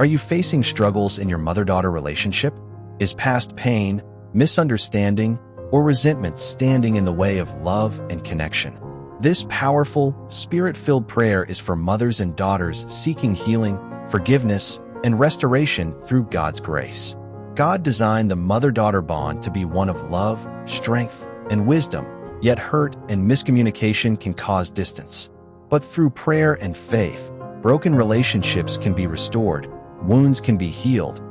Are you facing struggles in your mother-daughter relationship? Is past pain, misunderstanding, or resentment standing in the way of love and connection? This powerful, spirit-filled prayer is for mothers and daughters seeking healing, forgiveness, and restoration through God's grace. God designed the mother-daughter bond to be one of love, strength, and wisdom, yet hurt and miscommunication can cause distance. But through prayer and faith, broken relationships can be restored, wounds can be healed.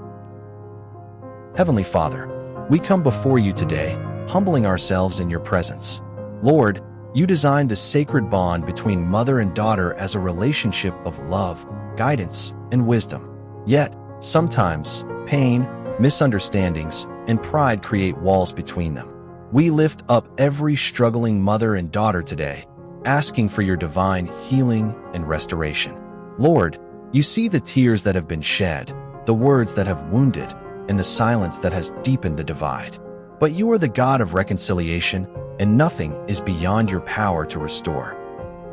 Heavenly Father, we come before you today, humbling ourselves in your presence. Lord, you designed the sacred bond between mother and daughter as a relationship of love, guidance, and wisdom. Yet, sometimes, pain, misunderstandings, and pride create walls between them. We lift up every struggling mother and daughter today, asking for your divine healing and restoration. Lord, you see the tears that have been shed, the words that have wounded, and the silence that has deepened the divide. But you are the God of reconciliation, and nothing is beyond your power to restore.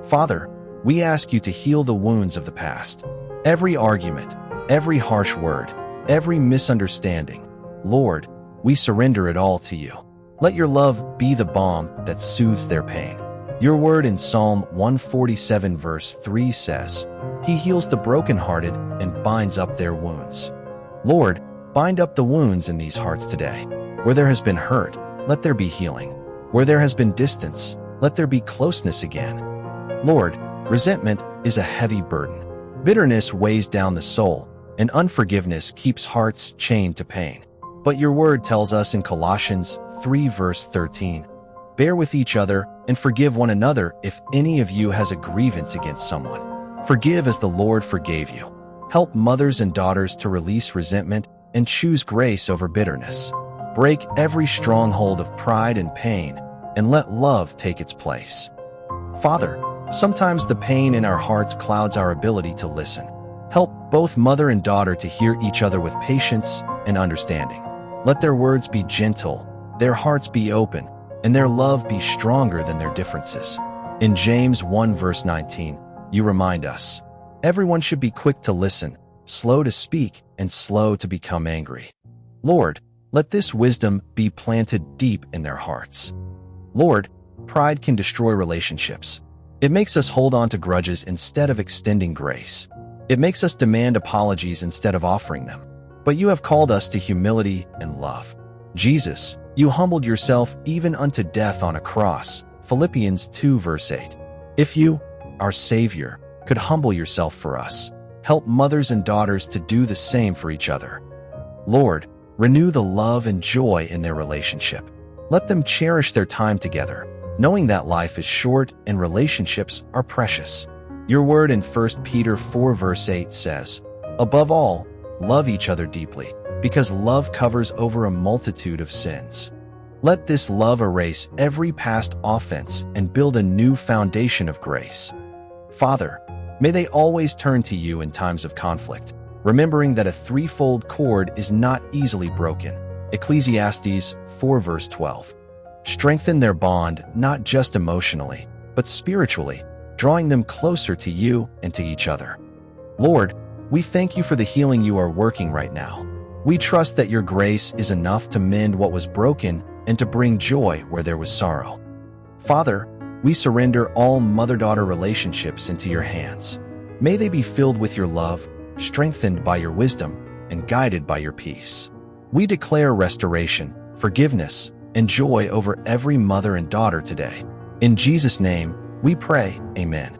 Father, we ask you to heal the wounds of the past. Every argument, every harsh word, every misunderstanding. Lord, we surrender it all to you. Let your love be the balm that soothes their pain. Your word in Psalm 147 verse 3 says, "He heals the brokenhearted and binds up their wounds." Lord, bind up the wounds in these hearts today. Where there has been hurt, let there be healing. Where there has been distance, let there be closeness again. Lord, resentment is a heavy burden. Bitterness weighs down the soul, and unforgiveness keeps hearts chained to pain. But your word tells us in Colossians 3 verse 13, "Bear with each other and forgive one another if any of you has a grievance against someone. Forgive as the Lord forgave you." Help mothers and daughters to release resentment and choose grace over bitterness. Break every stronghold of pride and pain, and let love take its place. Father, sometimes the pain in our hearts clouds our ability to listen. Help both mother and daughter to hear each other with patience and understanding. Let their words be gentle, their hearts be open, and their love be stronger than their differences. In James 1 verse 19, you remind us, everyone should be quick to listen, slow to speak, and slow to become angry. Lord, let this wisdom be planted deep in their hearts. Lord, pride can destroy relationships. It makes us hold on to grudges instead of extending grace. It makes us demand apologies instead of offering them. But you have called us to humility and love. Jesus, you humbled yourself even unto death on a cross. Philippians 2 verse 8. If you, our Savior, could humble yourself for us, help mothers and daughters to do the same for each other. Lord, renew the love and joy in their relationship. Let them cherish their time together, knowing that life is short and relationships are precious. Your word in 1 Peter 4 verse 8 says, "Above all, love each other deeply, because love covers over a multitude of sins." Let this love erase every past offense and build a new foundation of grace. Father, may they always turn to you in times of conflict, remembering that a threefold cord is not easily broken. Ecclesiastes 4 verse 12. Strengthen their bond not just emotionally, but spiritually, drawing them closer to you and to each other. Lord, we thank you for the healing you are working right now. We trust that your grace is enough to mend what was broken and to bring joy where there was sorrow. Father, we surrender all mother-daughter relationships into your hands. May they be filled with your love, strengthened by your wisdom, and guided by your peace. We declare restoration, forgiveness, and joy over every mother and daughter today. In Jesus' name, we pray, amen.